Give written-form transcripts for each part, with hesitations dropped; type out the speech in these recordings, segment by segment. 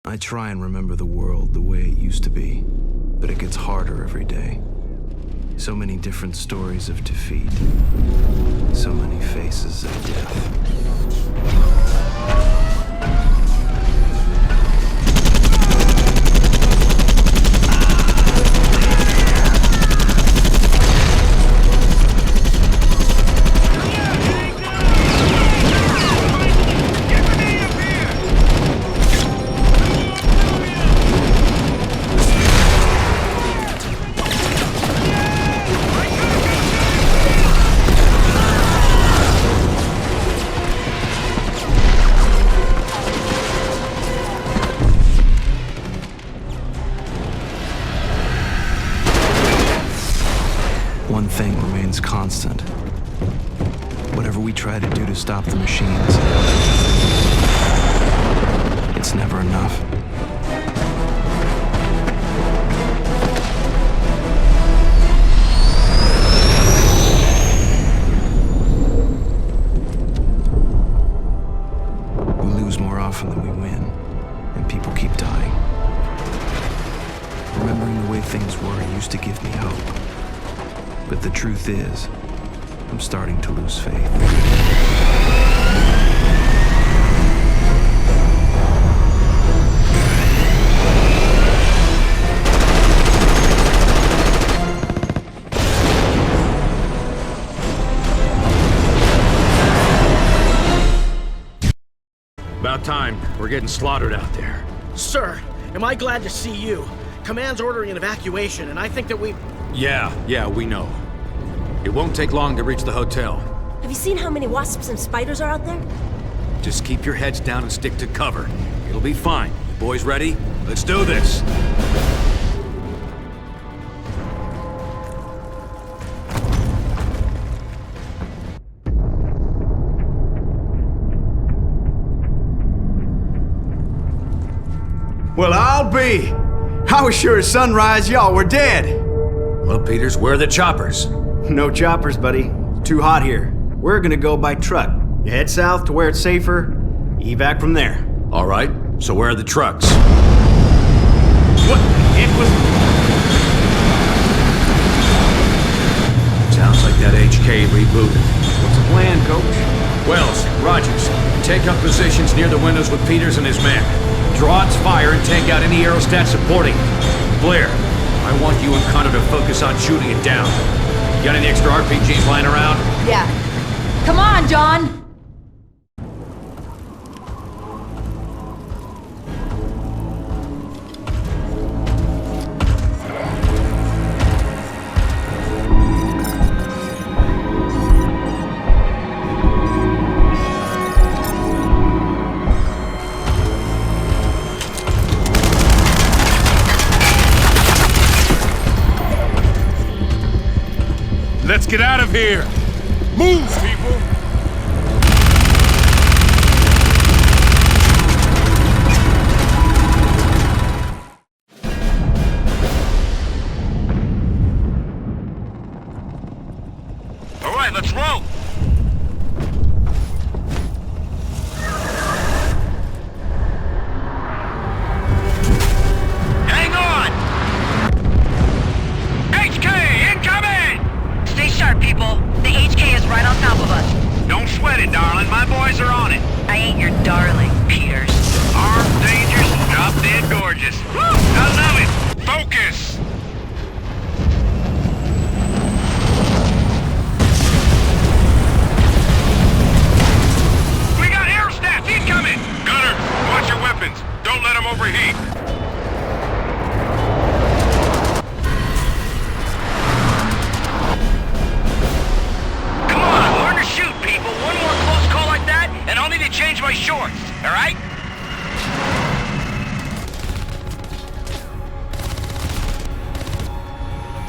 I try and remember the world the way it used to be, but it gets harder every day. So many different stories of defeat. So many faces of death. One thing remains constant. Whatever we try to do to stop the machines, it's never enough. We lose more often than we win, and people keep dying. Remembering the way things were used to give me hope. But the truth is, I'm starting to lose faith. About time. We're getting slaughtered out there. Sir, am I glad to see you? Command's ordering an evacuation, and I think that we... Yeah, we know. It won't take long to reach the hotel. Have you seen how many wasps and spiders are out there? Just keep your heads down and stick to cover. It'll be fine. You boys ready? Let's do this! Well, I'll be. I was sure at sunrise y'all were dead. Well, Peters, where are the choppers? No choppers, buddy. Too hot here. We're gonna go by truck. You head south to where it's safer, evac from there. All right, so where are the trucks? What? It was... Sounds like that HK rebooted. What's the plan, Coach? Wells, Rogers, take up positions near the windows with Peters and his men. Draw its fire and take out any Aerostat supporting. Blair, I want you and Connor to focus on shooting it down. You got any extra RPGs lying around? Yeah. Come on, John! Let's get out of here! Move, people! All right, let's roll! Hang on! HK, incoming! Stay sharp, people. The HK is right on top of us. Don't sweat it, darling. My boys are on it. I ain't your darling, Peters. Armed, dangerous, drop dead gorgeous. Woo! I love it! Focus! We got Aerostats incoming! Gunner, watch your weapons. Don't let them overheat. Come on, learn to shoot, people. One more close call like that, and I'll need to change my shorts, all right?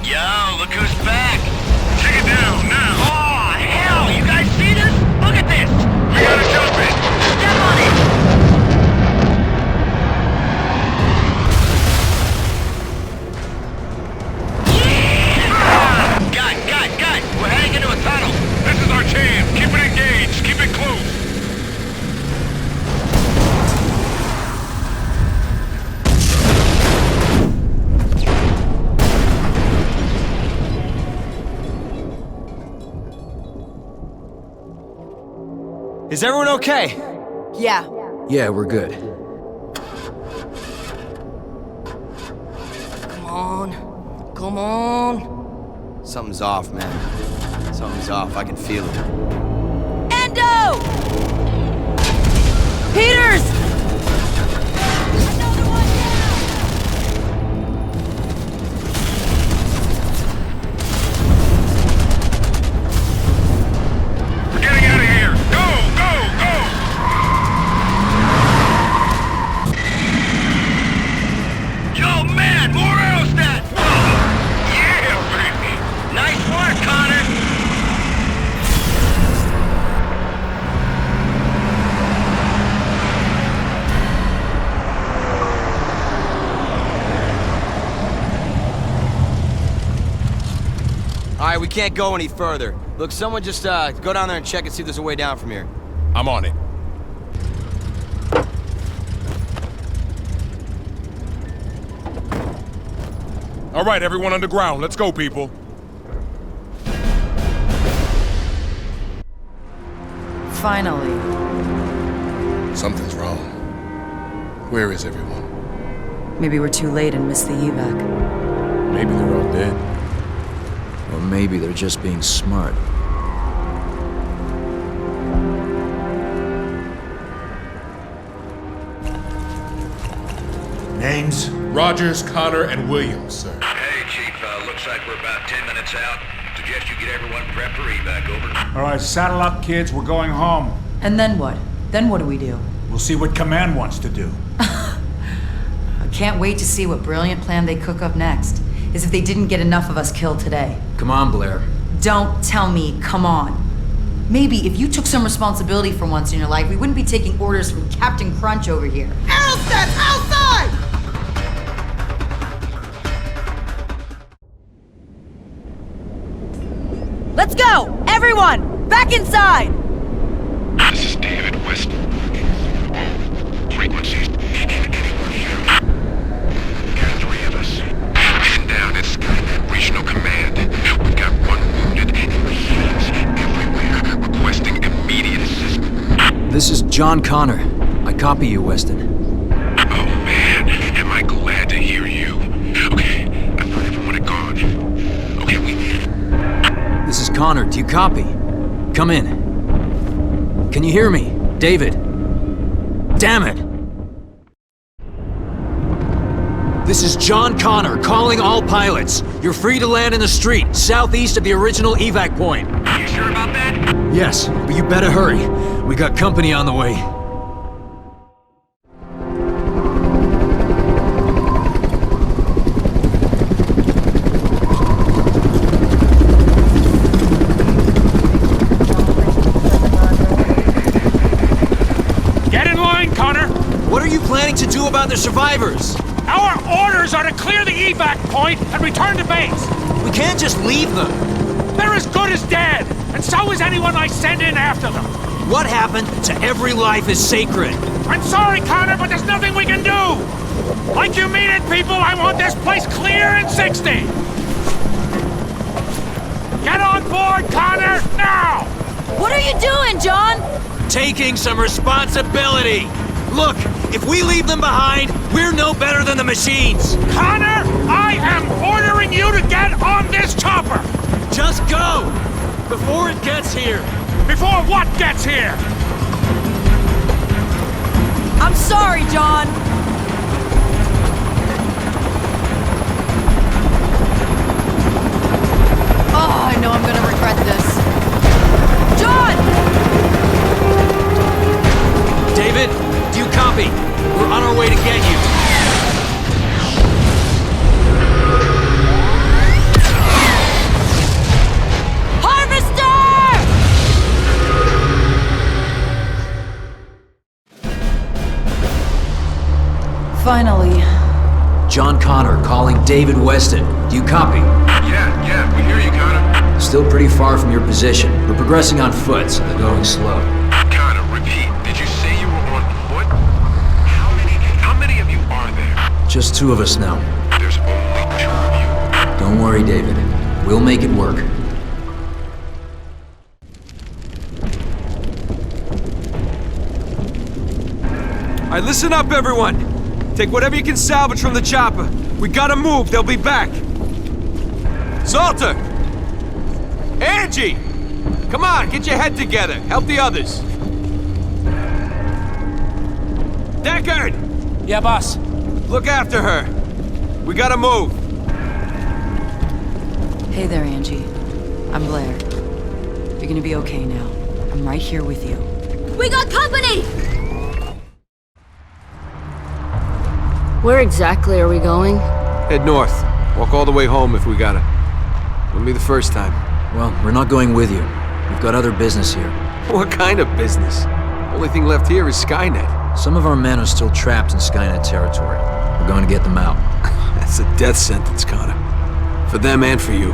Yo, look who's back. Take it down, now! Oh, hell, you guys see this? Look at this! We gotta jump it! Step on it! Is everyone okay? Yeah. Yeah, we're good. Come on. Come on. Something's off, man. Something's off. I can feel it. Endo! Peters! Another one down! We're getting out of here! Go, go, go! Yo, man, more Aerostat! Yeah, baby! Nice work, Connor! Alright, we can't go any further. Look, someone just go down there and check and see if there's a way down from here. I'm on it. All right, everyone underground. Let's go, people. Finally. Something's wrong. Where is everyone? Maybe we're too late and missed the evac. Maybe they're all dead. Or maybe they're just being smart. Names? Rogers, Connor, and Williams, sir. Hey, Chief, looks like we're about 10 minutes out. Suggest you get everyone prepped for evac, over. All right, saddle up, kids. We're going home. And then what? Then what do we do? We'll see what Command wants to do. I can't wait to see what brilliant plan they cook up next. As if they didn't get enough of us killed today. Come on, Blair. Don't tell me, come on. Maybe if you took some responsibility for once in your life, we wouldn't be taking orders from Captain Crunch over here. Aerostats outside! Let's go! Everyone! Back inside! This is David West. Frequencies. Got 3 of us. Mission down at Skynet Regional Command. We've got 1 wounded and machines everywhere. Requesting immediate assistance. This is John Connor. I copy you, Weston. Oh man, am I glad to hear you. Okay, I thought everyone had gone. Okay, This is Connor. Do you copy? Come in. Can you hear me? David. Damn it! This is John Connor calling all pilots. You're free to land in the street, southeast of the original evac point. You sure about that? Yes, but you better hurry. We got company on the way. Get in line, Connor! What are you planning to do about the survivors? Our orders are to clear the evac point and return to base. We can't just leave them. They're as good as dead, and so is anyone I send in after them. What happened to every life is sacred? I'm sorry, Connor, but there's nothing we can do. Like you mean it, people, I want this place clear in 60. Get on board, Connor, now! What are you doing, John? Taking some responsibility. Look, if we leave them behind, we're no better than the machines. Connor, I am ordering you to get on this chopper! Just go! Before it gets here. Before what gets here? I'm sorry, John. Oh, I know I'm gonna regret this. John! David, do you copy? We're on our way to get you. Finally. John Connor calling David Weston. Do you copy? Yeah, we hear you, Connor. Still pretty far from your position. We're progressing on foot, so they're going slow. Connor, repeat. Did you say you were on foot? How many of you are there? Just 2 of us now. There's only 2 of you. Don't worry, David. We'll make it work. Alright, listen up, everyone. Take whatever you can salvage from the chopper. We gotta move, they'll be back. Salter! Angie! Come on, get your head together. Help the others. Deckard! Yeah, boss. Look after her. We gotta move. Hey there, Angie. I'm Blair. You're gonna be okay now. I'm right here with you. We got company! Where exactly are we going? Head north. Walk all the way home if we gotta. Wouldn't be the first time. Well, we're not going with you. We've got other business here. What kind of business? Only thing left here is Skynet. Some of our men are still trapped in Skynet territory. We're going to get them out. That's a death sentence, Connor. For them and for you.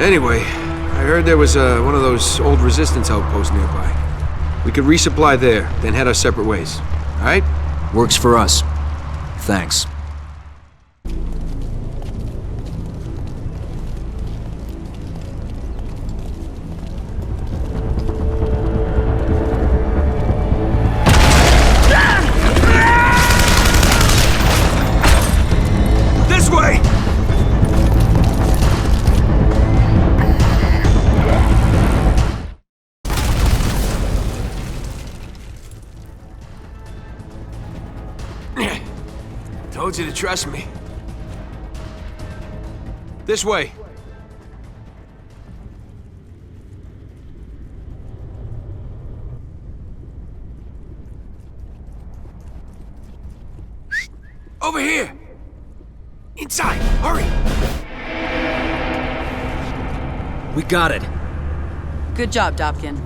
Anyway, I heard there was one of those old resistance outposts nearby. We could resupply there, then head our separate ways. All right? Works for us. Thanks. This way! Told you to trust me. This way. Over here! Inside! Hurry! We got it. Good job, Dobkin.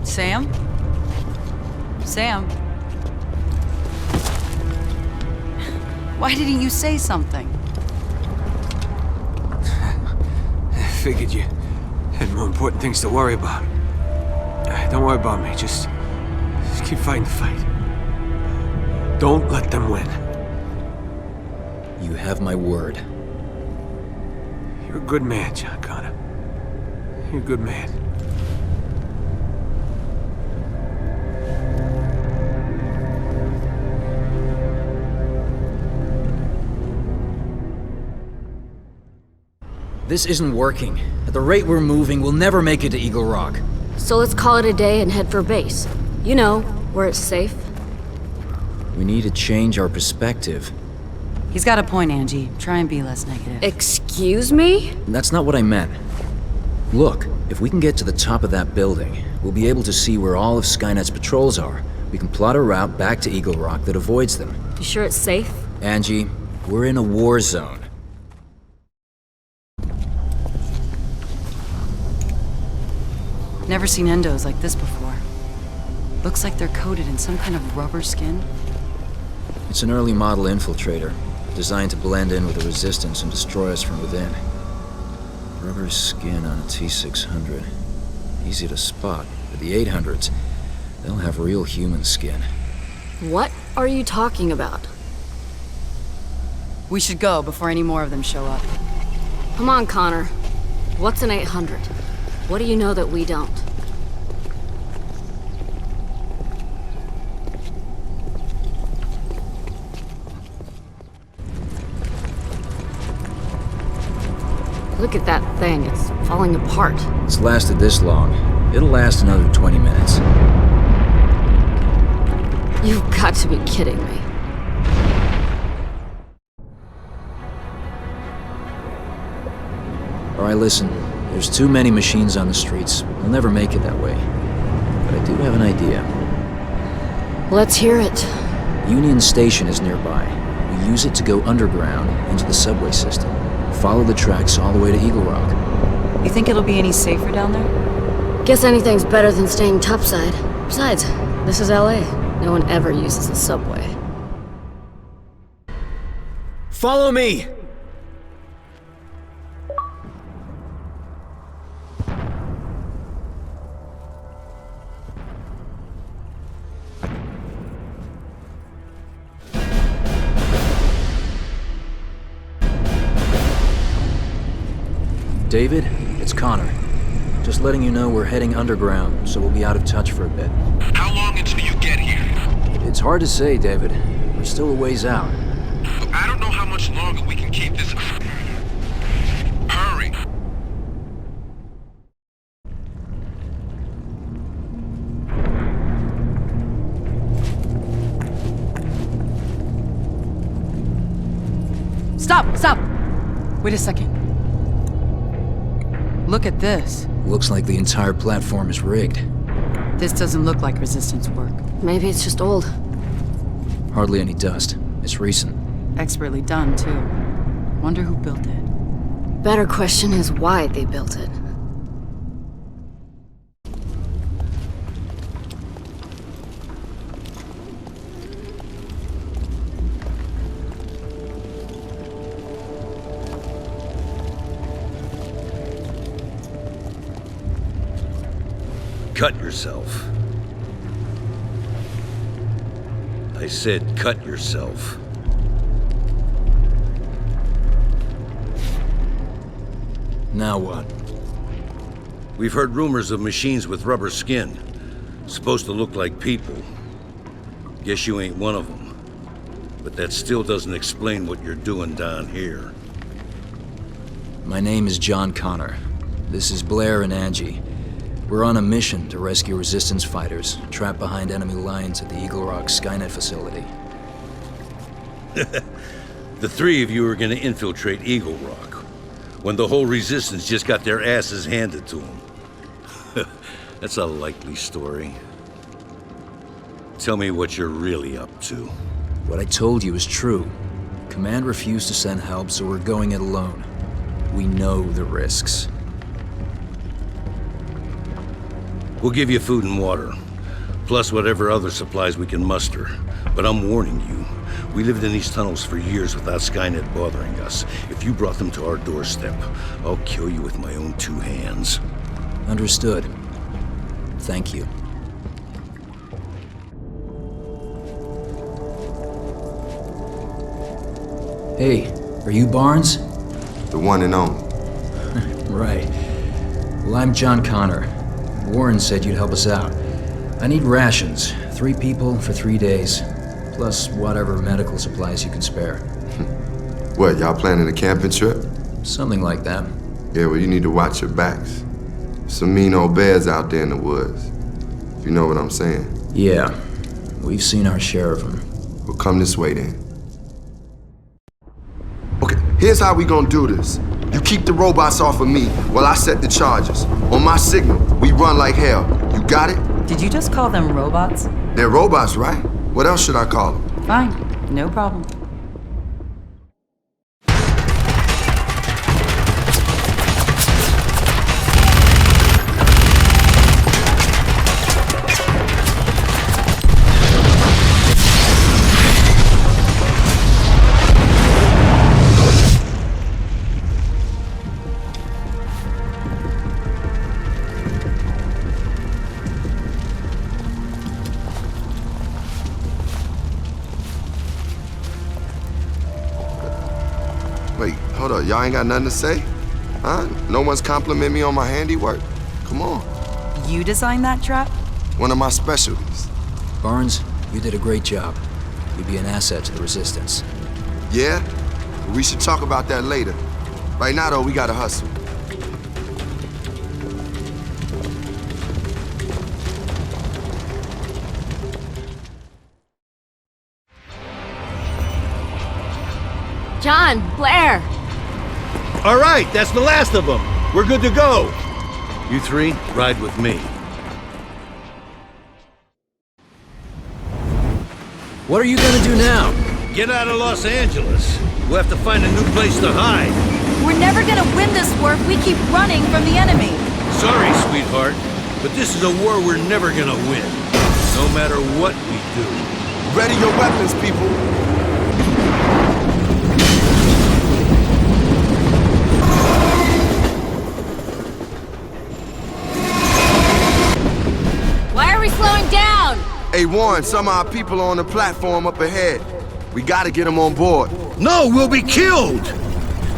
Sam? Sam? Why didn't you say something? Figured you had more important things to worry about. Don't worry about me, just keep fighting the fight. Don't let them win. You have my word. You're a good man, John Connor. You're a good man. This isn't working. At the rate we're moving, we'll never make it to Eagle Rock. So let's call it a day and head for base. You know, where it's safe. We need to change our perspective. He's got a point, Angie. Try and be less negative. Excuse me? That's not what I meant. Look, if we can get to the top of that building, we'll be able to see where all of Skynet's patrols are. We can plot a route back to Eagle Rock that avoids them. You sure it's safe? Angie, we're in a war zone. Never seen endos like this before. Looks like they're coated in some kind of rubber skin. It's an early model infiltrator, designed to blend in with the resistance and destroy us from within. Rubber skin on a T-600. Easy to spot, but the 800s, they'll have real human skin. What are you talking about? We should go before any more of them show up. Come on, Connor. What's an 800? What do you know that we don't? Look at that thing. It's falling apart. It's lasted this long. It'll last another 20 minutes. You've got to be kidding me. Alright, listen. There's too many machines on the streets. We'll never make it that way. But I do have an idea. Let's hear it. Union Station is nearby. We use it to go underground into the subway system. Follow the tracks all the way to Eagle Rock. You think it'll be any safer down there? Guess anything's better than staying topside. Besides, this is LA. No one ever uses the subway. Follow me! David, it's Connor. Just letting you know we're heading underground, so we'll be out of touch for a bit. How long until you get here? It's hard to say, David. We're still a ways out. I don't know how much longer we can keep this. Hurry! Stop! Wait a second. Look at this. Looks like the entire platform is rigged. This doesn't look like resistance work. Maybe it's just old. Hardly any dust. It's recent. Expertly done, too. Wonder who built it. Better question is why they built it. Cut yourself. I said cut yourself. Now what? We've heard rumors of machines with rubber skin. Supposed to look like people. Guess you ain't one of them. But that still doesn't explain what you're doing down here. My name is John Connor. This is Blair and Angie. We're on a mission to rescue resistance fighters trapped behind enemy lines at the Eagle Rock Skynet facility. The three of you are gonna infiltrate Eagle Rock, when the whole resistance just got their asses handed to them. That's a likely story. Tell me what you're really up to. What I told you is true. Command refused to send help, so we're going it alone. We know the risks. We'll give you food and water, plus whatever other supplies we can muster. But I'm warning you, we lived in these tunnels for years without Skynet bothering us. If you brought them to our doorstep, I'll kill you with my own two hands. Understood. Thank you. Hey, are you Barnes? The one and only. Right. Well, I'm John Connor. Warren said you'd help us out. I need rations. 3 people for 3 days. Plus whatever medical supplies you can spare. What, y'all planning a camping trip? Something like that. Yeah, well, you need to watch your backs. Some mean old bears out there in the woods. If you know what I'm saying. Yeah. We've seen our share of them. Well, come this way then. Okay, here's how we gonna do this. You keep the robots off of me while I set the charges. On my signal, we run like hell. You got it? Did you just call them robots? They're robots, right? What else should I call them? Fine, no problem. Wait, hold up. Y'all ain't got nothing to say? Huh? No one's compliment me on my handiwork? Come on. You designed that trap? One of my specialties. Barnes, you did a great job. You'd be an asset to the Resistance. Yeah? Well, we should talk about that later. Right now, though, we gotta hustle. John, Blair! All right, that's the last of them. We're good to go. You three, ride with me. What are you gonna do now? Get out of Los Angeles. We'll have to find a new place to hide. We're never gonna win this war if we keep running from the enemy. Sorry, sweetheart, but this is a war we're never gonna win. No matter what we do. Ready your weapons, people. Why are we slowing down? Hey, Warren, some of our people are on the platform up ahead. We gotta get them on board. No, we'll be killed!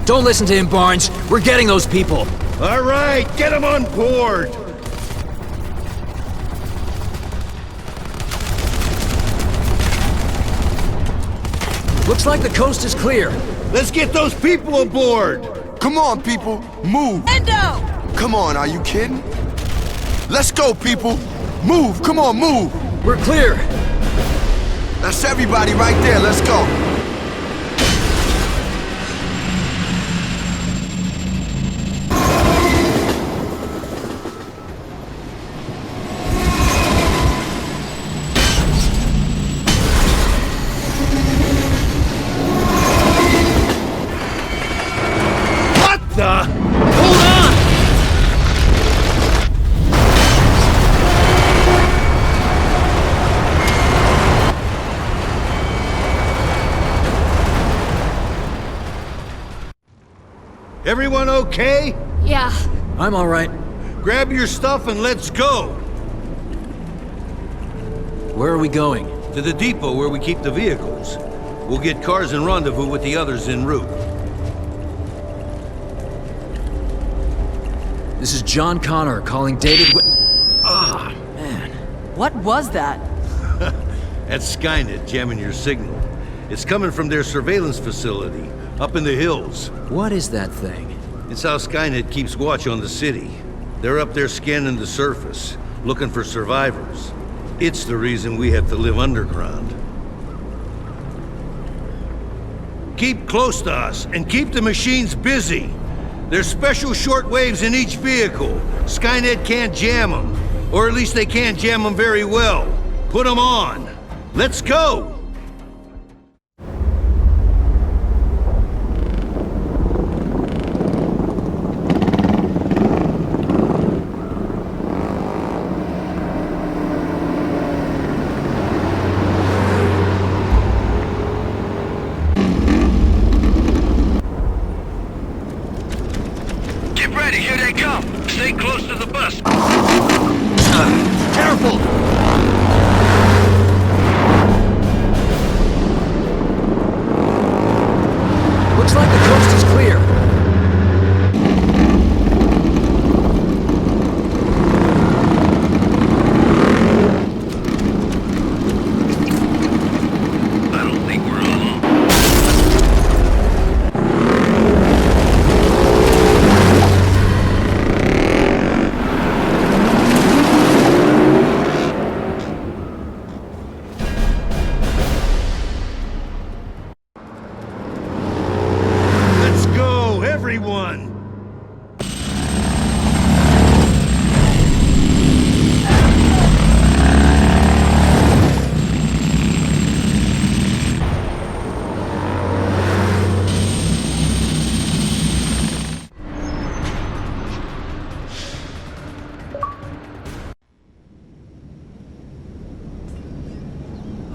Don't listen to him, Barnes. We're getting those people. All right, get them on board! Looks like the coast is clear. Let's get those people aboard! Come on, people, move! Endo! Come on, are you kidding? Let's go, people! Move, come on, move! We're clear! That's everybody right there, let's go! Everyone okay? Yeah. I'm all right. Grab your stuff and let's go! Where are we going? To the depot where we keep the vehicles. We'll get cars and rendezvous with the others en route. This is John Connor calling David Ah, man. What was that? That's Skynet jamming your signal. It's coming from their surveillance facility, up in the hills. What is that thing? It's how Skynet keeps watch on the city. They're up there scanning the surface, looking for survivors. It's the reason we have to live underground. Keep close to us, and keep the machines busy. There's special short waves in each vehicle. Skynet can't jam them. Or at least they can't jam them very well. Put them on. Let's go! Get ready, here they come. Stay close to the bus. Careful! Looks like the coast is clear. I don't think we're alone. Let's go, everyone!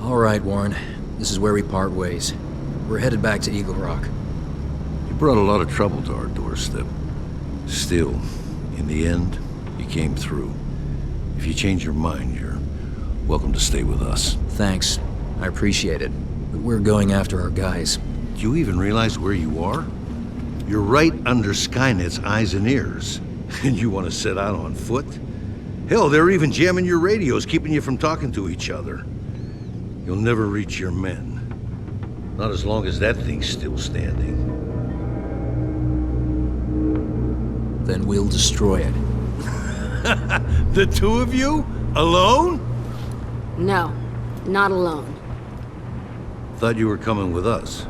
All right, Warren. This is where we part ways. We're headed back to Eagle Rock. You brought a lot of trouble to our doorstep. Still, in the end, you came through. If you change your mind, you're welcome to stay with us. Thanks. I appreciate it. But we're going after our guys. Do you even realize where you are? You're right under Skynet's eyes and ears. And you want to set out on foot? Hell, they're even jamming your radios, keeping you from talking to each other. You'll never reach your men. Not as long as that thing's still standing. Then we'll destroy it. The two of you? Alone? No, not alone. Thought you were coming with us.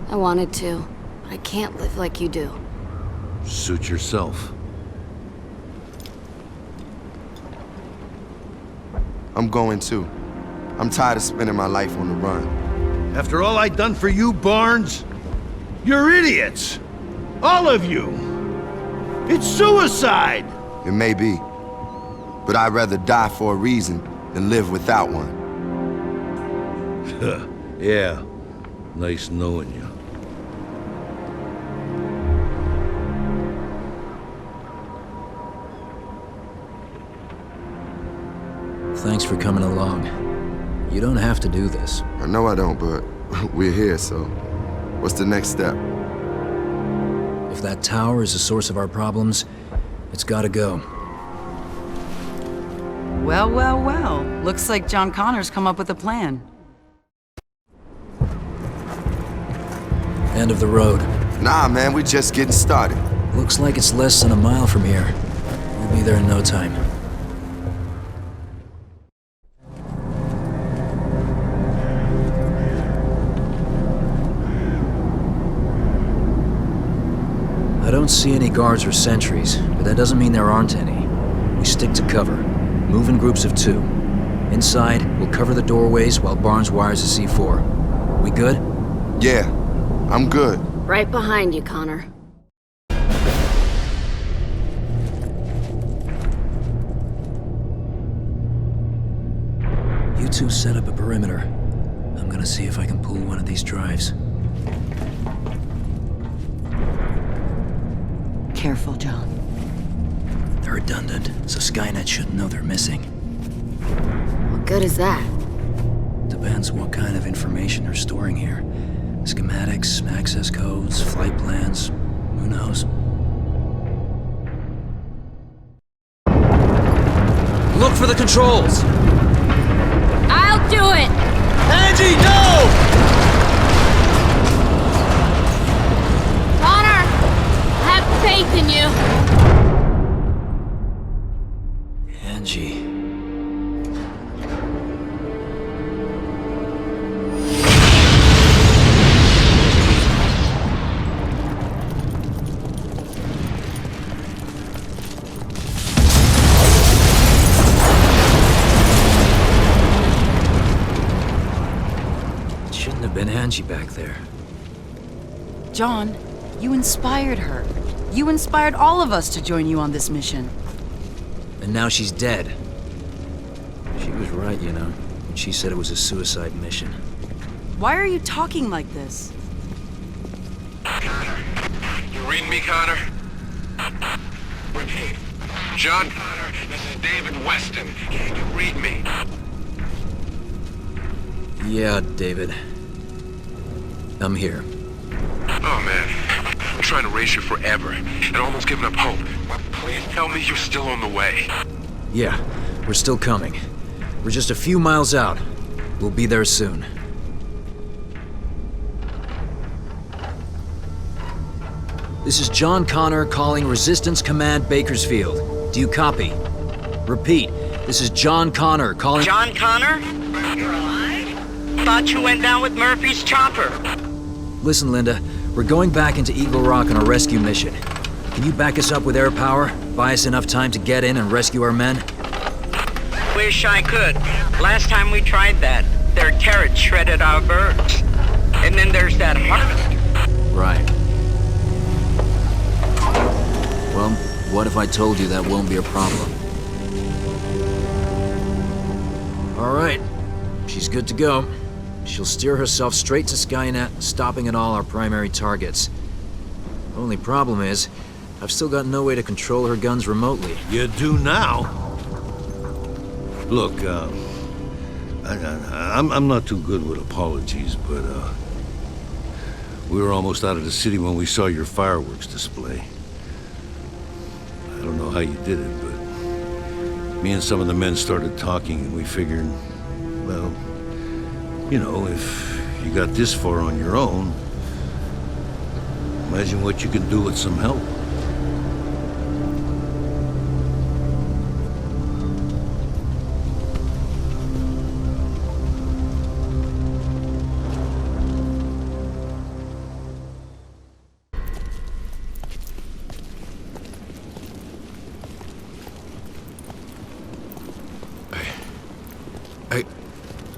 I wanted to. I can't live like you do. Suit yourself. I'm going too. I'm tired of spending my life on the run. After all I've done for you, Barnes? You're idiots! All of you! It's suicide! It may be. But I'd rather die for a reason than live without one. Yeah. Nice knowing you. Thanks for coming along. You don't have to do this. I know I don't, but we're here, so what's the next step? If that tower is the source of our problems, it's gotta go. Well, well, well. Looks like John Connor's come up with a plan. End of the road. Nah, man, we're just getting started. Looks like it's less than a mile from here. We'll be there in no time. I don't see any guards or sentries, but that doesn't mean there aren't any. We stick to cover. Move in groups of 2. Inside, we'll cover the doorways while Barnes wires the C4. We good? Yeah, I'm good. Right behind you, Connor. You two set up a perimeter. I'm gonna see if I can pull one of these drives. Careful, John. They're redundant, so Skynet shouldn't know they're missing. What good is that? Depends what kind of information they're storing here. Schematics, access codes, flight plans, who knows? Look for the controls! I'll do it! Angie, no! Connor! I have faith in you! Angie... been Angie back there. John, you inspired her. You inspired all of us to join you on this mission. And now she's dead. She was right, you know, when she said it was a suicide mission. Why are you talking like this? Connor, you read me, Connor? Repeat. John Connor, this is David Weston. Can you read me? Yeah, David. I'm here. Oh, man. I'm trying to race you forever and almost giving up hope. Please tell me you're still on the way. Yeah, we're still coming. We're just a few miles out. We'll be there soon. This is John Connor calling Resistance Command Bakersfield. Do you copy? Repeat, this is John Connor calling... John Connor? You're alive? Thought you went down with Murphy's chopper. Listen, Linda, we're going back into Eagle Rock on a rescue mission. Can you back us up with air power? Buy us enough time to get in and rescue our men? Wish I could. Last time we tried that, their turrets shredded our birds. And then there's that harvest. Right. Well, what if I told you that won't be a problem? All right. She's good to go. She'll steer herself straight to Skynet, stopping at all our primary targets. Only problem is, I've still got no way to control her guns remotely. You do now? Look, I'm not too good with apologies, but, we were almost out of the city when we saw your fireworks display. I don't know how you did it, but me and some of the men started talking and we figured, well, you know, if you got this far on your own, imagine what you can do with some help.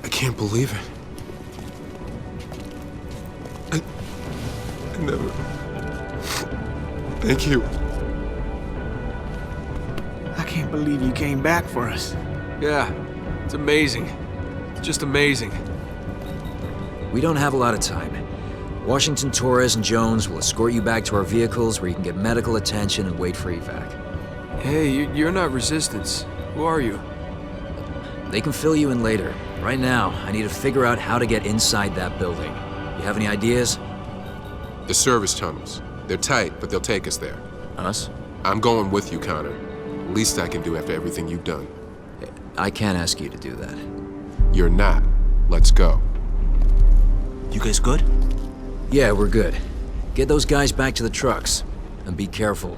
I can't believe it. I never... Thank you. I can't believe you came back for us. Yeah, it's amazing. It's just amazing. We don't have a lot of time. Washington, Torres, and Jones will escort you back to our vehicles where you can get medical attention and wait for evac. Hey, you're not Resistance. Who are you? They can fill you in later. Right now, I need to figure out how to get inside that building. You have any ideas? The service tunnels. They're tight, but they'll take us there. Us? I'm going with you, Connor. Least I can do after everything you've done. I can't ask you to do that. You're not. Let's go. You guys good? Yeah, we're good. Get those guys back to the trucks. And be careful.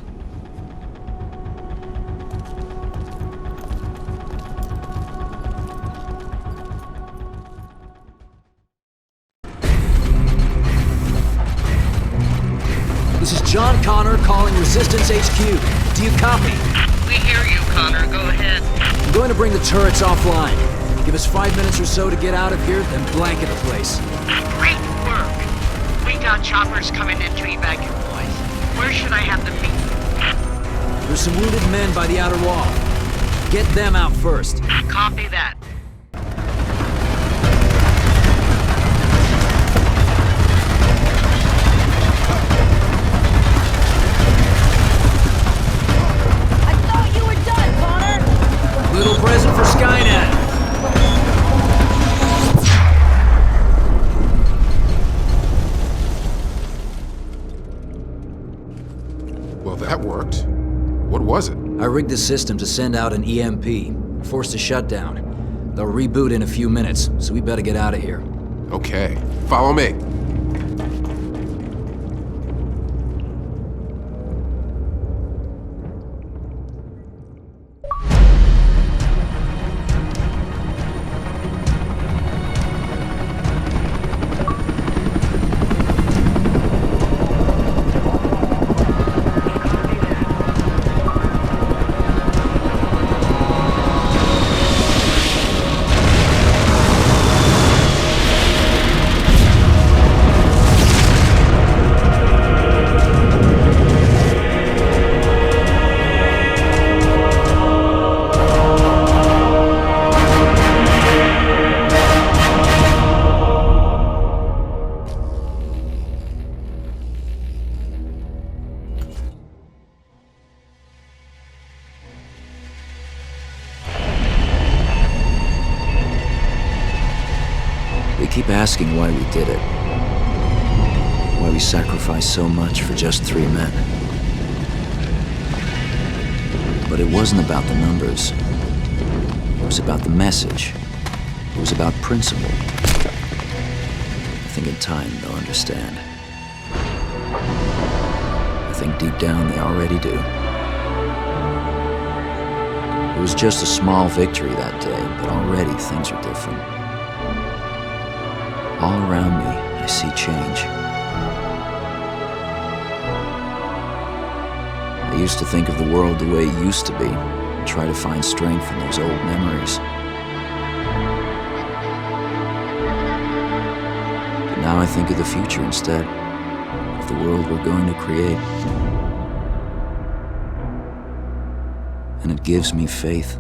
This is John Connor calling Resistance HQ. Do you copy? We hear you, Connor. Go ahead. I'm going to bring the turrets offline. Give us 5 minutes or so to get out of here, then blanket the place. Great work. We got choppers coming in to evac you boys. Where should I have them meet? There's some wounded men by the outer wall. Get them out first. Copy that. Little present for Skynet. Well, that worked. What was it? I rigged the system to send out an EMP. Forced a shutdown. They'll reboot in a few minutes, so we better get out of here. Okay. Follow me. Keep asking why we did it. Why we sacrificed so much for just 3 men. But it wasn't about the numbers. It was about the message. It was about principle. I think in time they'll understand. I think deep down they already do. It was just a small victory that day, but already things are different. All around me, I see change. I used to think of the world the way it used to be, and try to find strength in those old memories. But now I think of the future instead, of the world we're going to create. And it gives me faith.